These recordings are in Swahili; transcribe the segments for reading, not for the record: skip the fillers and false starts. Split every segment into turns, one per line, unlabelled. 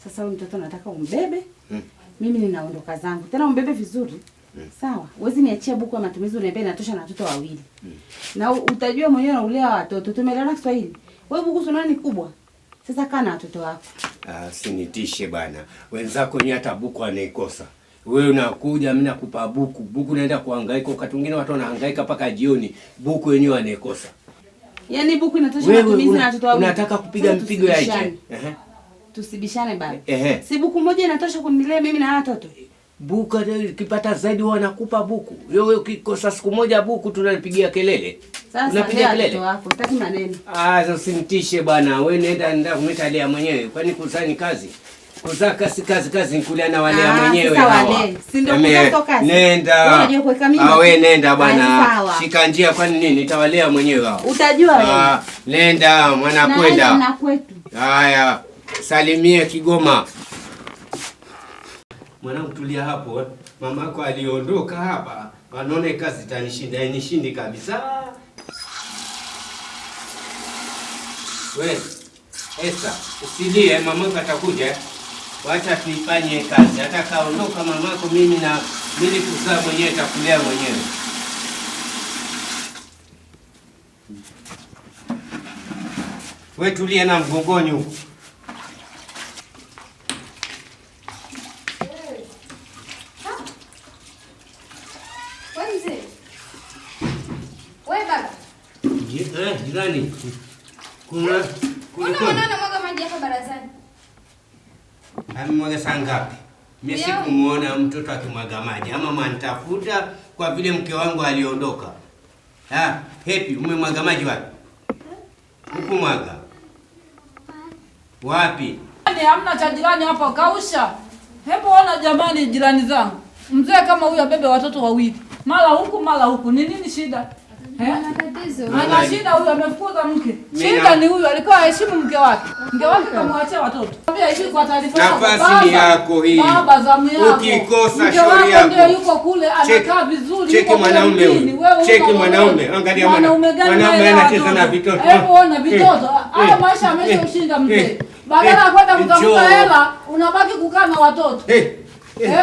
Sasa huyu mtoto nataka umbebe. Mimi ninaondoka zangu. Tena umbebe vizuri. Sawa. Huwezi niachia buku ya matumizi uniambie inatosha na watoto wawili. Na utajua mwenyewe na ulea watoto. Tumeelewana Kiswahili. Wewe buku unaona ni kubwa. Sasa kaa na watoto wako.
Sinitishe bana. Wenzako ni hata buku anaikosa. Wewe unakuja mimi nakupa buku. Buku naenda kuhangaika, wakati mwingine watu wanahangaika mpaka jioni. Buku wenyewe anaikosa.
Yaani buku inatosha matumizi na watoto wawili.
Unataka kupiga mpigo ya nje.
Tusibishane baba. Si buku moja inatosha kunilea mimi na watoto.
Buku ukipata zaidi wanakupa buku. Wewe ukikosa siku moja buku tunalipigia kelele.
Sasa unapiga kelele wako, sitaki maneno.
Sasa usinitishe bwana. Wewe nenda kumtalea mwenyewe. Kwani kuzaa ni kazi? Kuzaa kazi nikulia na walea mwenyewe hawa.
Si ndio kuzaa kazi?
Nenda.
Unajua kuweka mimba.
Wewe nenda bwana. Shika njia kwani nini? Nitawalea mwenyewe hao.
Utajua wewe.
Nenda mwana kwenda.
Na kwetu.
Haya. Salimie Kigoma. Mwanangu tulia hapo. Mamako aliondoka hapa. Anaona kazi itanishinda, inishindi kabisa. Wewe Esther, usilie, mamako atakuja. Wacha tuifanye kazi. Hata kaondoka mamako mimi kuzaa mwenyewe takulea mwenyewe. Wewe tulia na mgongoni huko. Jirani.
Mbona mwaga maji hapa barazani?
Amemwaga saa ngapi? Mimi sikumuona mtoto akimwaga maji. Ama mwanitafuta kwa vile mke wangu aliondoka. Happy, umemwaga maji wapi? Hukumwaga. Wapi?
Hamna cha jirani hapa kausha. Hebu ona jamani jirani zangu. Mzee kama huyu abebe watoto wawili. Mara huku. Ni nini shida?
Ana tatizo.
Ana shida huyu amefukuza mke. Shida ni huyu alikuwa haheshimu mke wake. Mke wake kamwachia watoto. Mwambia hivi kwa taarifa yako.
Nafasi ni yako hii.
Baba zamu yako.
Ukikosa shauri yako.
Ndio yuko kule anakaa vizuri.
Cheki mwanaume huyu. Cheki mwanaume. Angalia mwanaume anacheza na vitoto.
Hebu ona vitoto. Haya maisha ameshaushinda mzee. Badala ya kwenda kutafuta hela unabaki kukaa na watoto.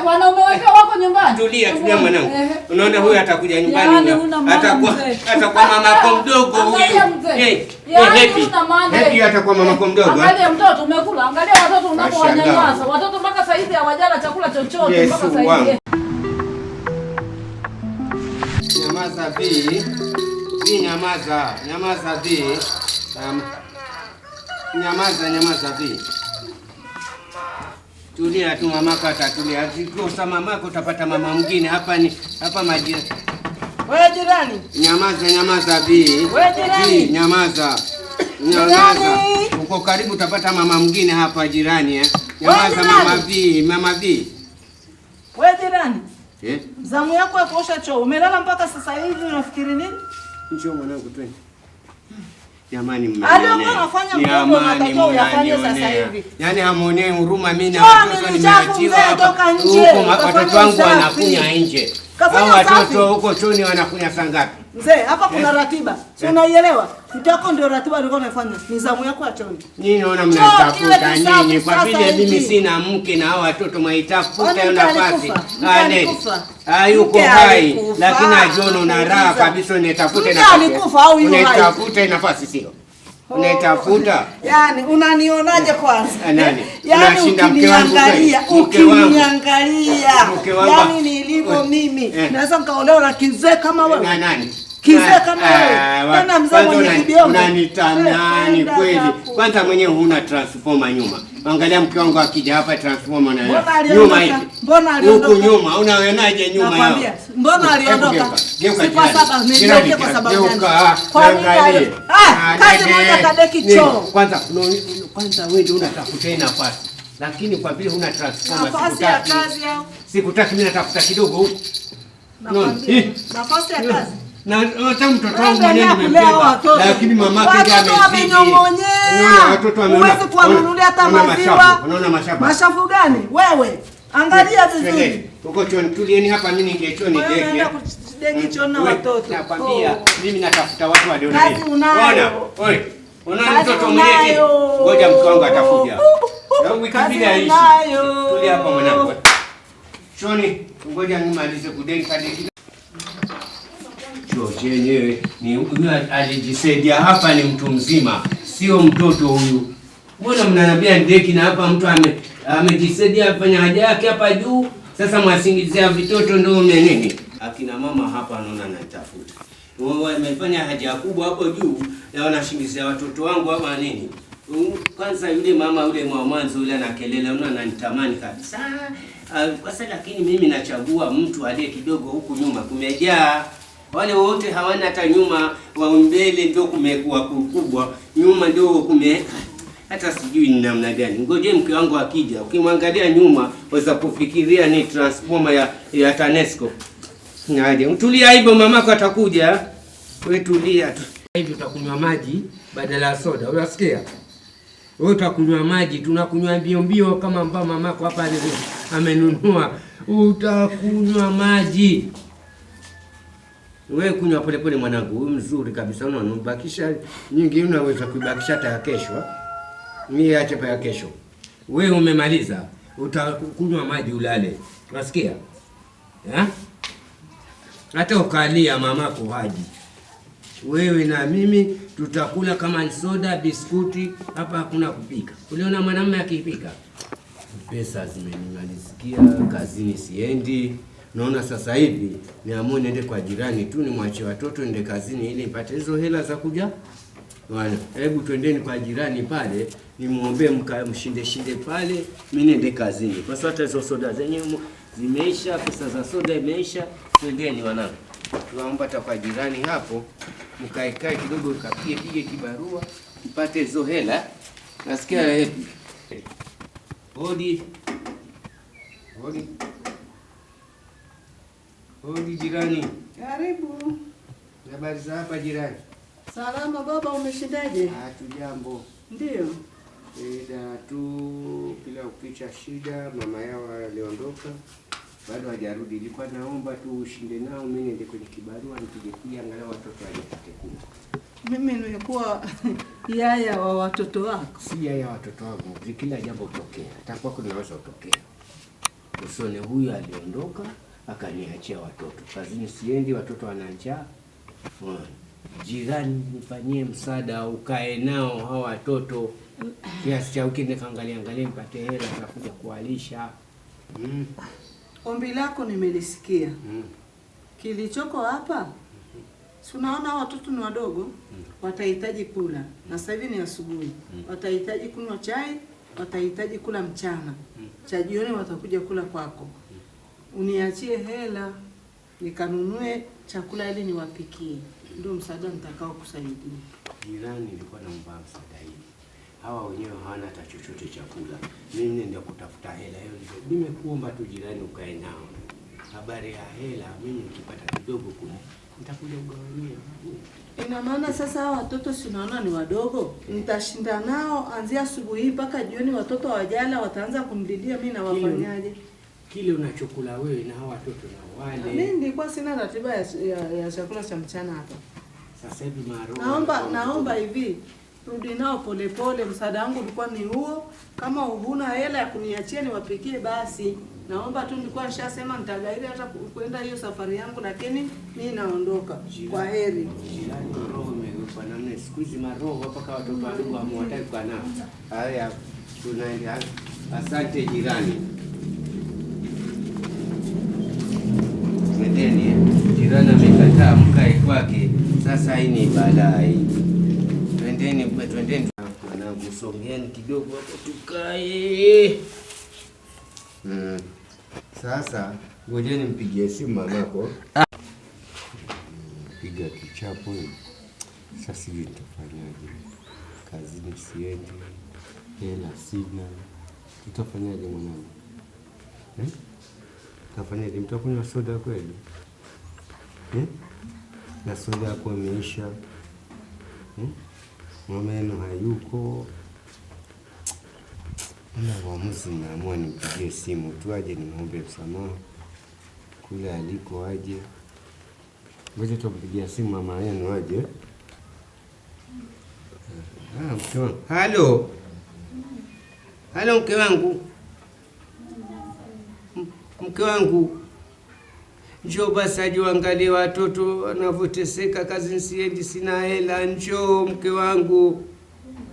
Wanaume wake wako nyumbani.
Tulia mwanangu. Unaona huyu atakuja nyumbani. Atakuwa mamako mdogo huyu. Happy atakuwa mamako mdogo.
Angalia mtoto umekula. Angalia watoto unapowanyanyasa. Watoto mpaka sasa hivi hawajala chakula chochote mpaka sasa hivi.
Nyamaza vi. Nyamaza vi. Nyamaza vi. Tulia tu mamako atatulia. Ukikosa mamako utapata mama mwingine. Hapa maji.
Wewe jirani.
Nyamaza vi.
Wewe jirani.
Nyamaza. Uko karibu utapata mama mwingine hapa jirani Nyamaza mama vi.
Wewe jirani. Zamu yako ya kuosha choo. Umelala mpaka sasa hivi unafikiri nini?
Njoo mwanangu twende. Jamani yaani hamuonee huruma mimi na watoto nimeachiwa hapa. Watoto wangu wanakunya nje. Hao watoto huko choni wanakunya saa ngapi?
Mzee, hapa kuna ratiba. Si unaielewa? Mtako ndio ratiba alikuwa anafanya. Ni zamu yako ya choni.
Nyinyi naona mnatafuta nini? Kwa vile mimi sina mke na hao watoto mwaitafuta hiyo nafasi. Yuko hai lakini ajiona una raha kabisa unatafuta nafasi. Unatafuta nafasi sio? Unatafuta?
Yaani unanionaje kwanza?
Nani?
Yaani ukiniangalia. Yaani nilivyo mimi. Naweza nikaolewa na kizee kama wewe.
Nani?
Kizee kama wewe. Tena mzee mwenye kibiongo.
Unanitamani kweli. Kwanza mwenyewe huna transformer nyuma. Angalia mke wangu akija hapa transformer na nyuma hivi.
Mbona aliondoka?
Huku nyuma unaonaje nyuma yao?
Mbona aliondoka?
Geuka
kwa sababu gani? Kwa nini? Kazi moja kadeki choo.
Kwanza wewe ndio unatafuta nafasi. Lakini kwa vile huna transformer sikutaki mimi natafuta kidogo huko.
Nafasi ya kazi.
Na hata mtoto wangu mwenyewe nimembeba. Lakini mamake ndiye amezidi. Watoto
huwezi kuwanunulia hata maziwa.
Unaona mashafu.
Mashafu gani? Wewe angalia vizuri.
Uko choni tulieni hapa mimi ningechoni deki.
Deki choni na watoto.
Nakwambia mimi natafuta watu wa
kazi unayo.
Ona mtoto mwenyewe. Ngoja mke wangu atakuja.
kazi nayo.
Tulia hapa mwanangu. Shoni, ngoja nimalize kudeni kadeki. Choo chenyewe ni huyu alijisaidia hapa, ni mtu mzima, sio mtoto huyu. Mbona mnaniambia ndeki na hapa mtu amejisaidia afanya haja yake hapa juu, sasa mwasingizia vitoto ndio nini? Akina mama hapa naona natafuta. Wao wamefanya haja kubwa hapo juu na wanashingizia watoto wangu hapa nini? Kwanza yule mama yule mwanzo yule ana kelele, unaona ananitamani kabisa. Sasa lakini mimi nachagua mtu aliye kidogo huku nyuma kumejaa. Wale wote hawana hata nyuma, wa mbele ndio kumekuwa kubwa, nyuma ndio hata sijui ni namna gani. Ngoje mke wangu akija, ukimwangalia nyuma waweza kufikiria ni transformer ya TANESCO. Naje, mtulia hivyo, mamako atakuja. Wewe tulia tu. Hivi utakunywa maji badala ya soda. Unasikia? Wewe utakunywa maji, tunakunywa mbio mbio kama mamako hapa amenunua. Utakunywa maji. Wewe kunywa pole pole mwanangu, wewe mzuri kabisa, unanibakisha nyingi, unaweza kubakisha hata kesho. Mimi acha pa kesho. Wewe umemaliza, utakunywa maji ulale. Unasikia? Hata ukalia mamako haji. Wewe na mimi tutakula kama soda, biskuti, hapa hakuna kupika. Uliona mwanamume akipika? Pesa zimenimalizikia, kazini siendi. Naona sasa hivi niamue niende kwa jirani tu nimwache watoto niende kazini ili nipate hizo hela za kuja. Bwana, hebu twendeni kwa jirani pale, nimuombe mshinde pale, mimi niende kazini. Kwa sababu hizo soda zenyewe zimeisha, pesa za soda imeisha. Twendeni wanangu. Tunaomba kwa jirani hapo, mkae kidogo pige kibarua, mpate hizo hela. Nasikia happy. Hodi. Hodi jirani.
Karibu.
Habari za hapa jirani?
Salama baba, umeshindaje?
Hatujambo.
Ndio.
Shida tu, kila ukicha shida. Mama yao aliondoka, bado hajarudi. Nilikuwa naomba tu ushinde nao, mimi niende kwenye kibarua nipige pia angalau watoto wapate kula.
Mimi nilikuwa yaya wa watoto wako.
Si yaya watoto wangu, kila jambo kutokea. Atakuwa kunaweza kutokea. Usone huyu aliondoka, akaniachia watoto. Kazini siendi, watoto wana njaa. Jirani nifanyie msaada, ukae nao hao watoto. Kiasi cha ukiende kaangalia mpate hela za kuja kuwalisha.
Ombi lako nimelisikia. Kilichoko hapa, si unaona watoto ni wadogo, watahitaji kula. Na sasa hivi ni asubuhi. Watahitaji kunywa chai, watahitaji kula mchana. Cha jioni watakuja kula kwako. Uniachie hela nikanunue chakula ili niwapikie. Ndio msaada nitakao kusaidia.
Jirani nilikuwa naomba msaada hivi. Hawa wenyewe hawana hata chochote chakula. Mimi nenda kutafuta hela hiyo. Nimekuomba tu jirani ukae nao. Habari ya hela mimi nikipata kidogo kule nitakuja kugawania.
Ina maana sasa hawa watoto si unaona ni wadogo. Nitashinda nao anzia asubuhi mpaka jioni, watoto wajala wataanza kumlilia, mimi na wafanyaje?
Kile unachokula wewe na hawa watoto na wale.
Mimi nilikuwa sina ratiba ya chakula cha mchana hapa.
Sasa hivi
Naomba hivi, rudi nao polepole. Msaada wangu ulikuwa ni huo. Kama huna hela ya kuniachia niwapikie basi. Naomba tu, nilikuwa nishasema nitagairi hata kwenda hiyo safari yangu, lakini mimi naondoka. Kwa heri.
Jirani roho imeupa namna siku hizi maroho mpaka watoto wadogo hawataki kwa nao. Haya tunaenda. Asante jirani. Jirani amekataa mkae kwake. Sasa hii ni balaa hii. Twendeni. Mwanangu songeni kidogo hapo tukae. Sasa ngojeni mpigie simu mamako. Piga kichapo hivi. Sasa hivi tutafanyaje? Kazini siendi. Hela sina. Tutafanyaje mwanangu? Tafanyaje? Mtakunywa soda kweli? Na soda yako imeisha. Mama hayuko. Na waamuzi naamua nimpigie simu tu aje nimwombe msamaha. Kule aliko aje. Ngoja tumpigie simu mama yenu aje. Mke wangu. Halo. Halo mke wangu. Mke wangu. Njoo basi aje uangalie watoto wanavyoteseka, kazi siendi, sina hela. Njoo mke wangu.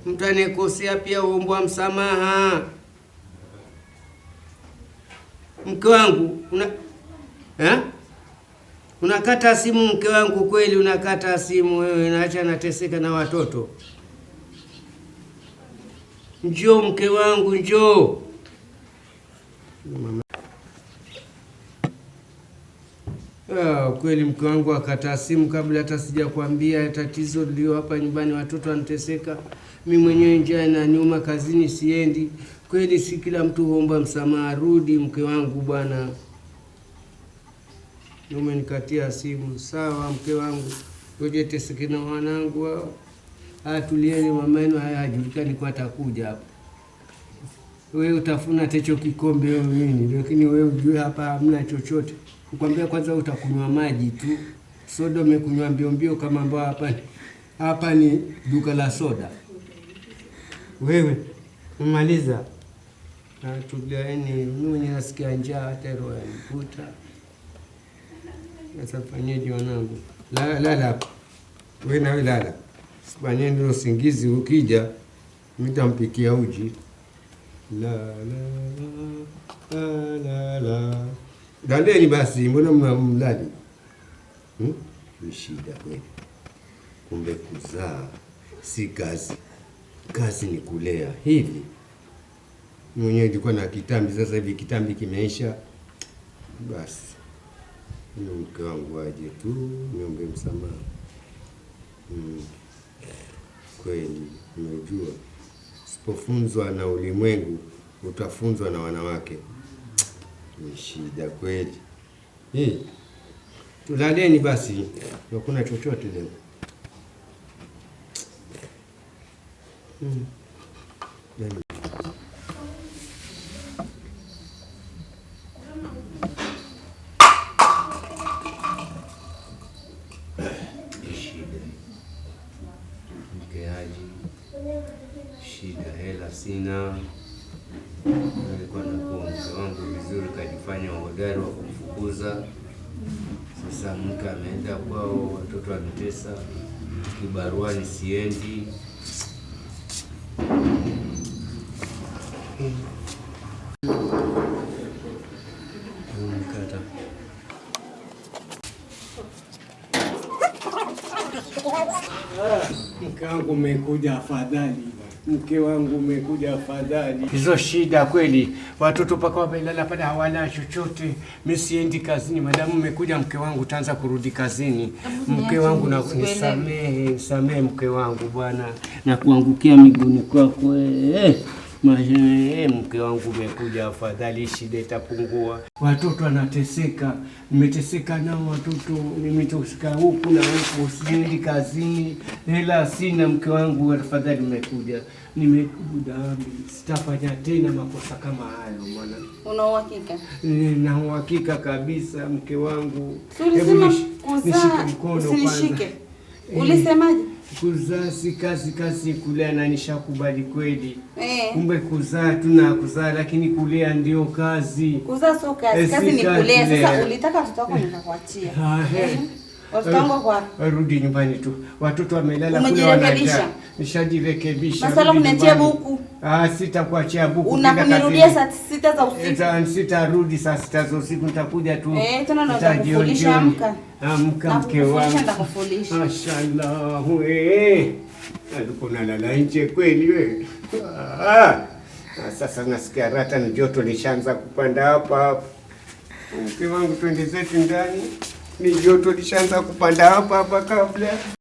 Mtu anekosea pia uombwa msamaha. Mke wangu, unakata simu mke wangu, kweli unakata simu wewe, naacha nateseka na watoto. Njoo mke wangu, njoo. Kweli mke wangu akata simu kabla hata sijakwambia tatizo ndio hapa nyumbani, watoto wanateseka. Mimi mwenyewe njaa inaniuma, kazini siendi. Kweli si kila mtu huomba msamaha. Rudi mke wangu bwana. Umenikatia simu. Sawa mke wangu. Ngoje teseke na wanangu hao. Tulieni mameno haya hajulikani kwa atakuja hapa. Wewe utafuna techo kikombe wewe nini? Lakini wewe ujue hapa hamna chochote. Nikwambia kwanza utakunywa maji tu. Soda umekunywa mbio kama ambao hapa ni duka la soda. Wewe umaliza. Tulieni, mimi nasikia njaa hata roho yanikuta. Sasa fanyeje wanangu? Lala. Wewe na wewe lala. Sipanye ndio usingizi, ukija nitampikia uji. La. Daleni basi, mbona mlali? Ni shida kweli. Kumbe kuzaa si kazi. Kazi ni kulea. Hivi mwenyewe nilikuwa na kitambi, sasa hivi kitambi kimeisha. Basi mke wangu aje tu niombe msamaha. Kweli umejua, sipofunzwa na ulimwengu utafunzwa na wanawake. Ni shida kweli. Tulaleni basi, hakuna chochote leo. Shida hela sina. Nilikuwa nakuwa mke wangu vizuri, kajifanya hodari wa kumfukuza. Sasa mke ameenda kwao, watoto wanatesa, kibaruani siendi. Mke wangu umekuja afadhali. Mke wangu umekuja afadhali. Hizo shida kweli. Watoto paka wamelala pale hawana chochote. Mimi siendi kazini. Madamu umekuja mke wangu utaanza kurudi kazini. Mke wangu na nisamehe mke wangu bwana. Na kuangukia miguuni kwako. Mke wangu umekuja afadhali, shida itapungua. Watoto wanateseka. Nimeteseka nao watoto, nimeteseka huku na huku, siendi kazini, hela sina. Mke wangu afadhali umekuja. Nimekuja, sitafanya tena makosa kama hayo mwana.
Una uhakika?
Na uhakika kabisa mke wangu.
Hebu
nishike mkono kwanza.
Ulisemaje?
Kuzaa si kazi kulea, na nishakubali kweli. Kumbe kuzaa kuzaa, lakini kulea ndio kazi.
Kuzaa sio kazi, kazi ni kulea. Sasa ulitaka watoto wako nikakuachia. Watoto wangu kwa
rudi nyumbani tu. Watoto wamelala kule wanaja. Nishajirekebisha.
Masala kuniachia buku.
Sitakuachia buku.
Unakunirudia saa 6 za usiku.
Sitarudi saa 6 za usiku, nitakuja tu.
Tena naweza kufundisha amka.
Amka mke wangu.
Nitakufundisha.
Mashallah. Alikuwa nalala nje kweli wewe. Sasa nasikia rata ni joto lishaanza kupanda hapa. Mke wangu twende zetu ndani. Ni joto lishaanza kupanda hapa kabla.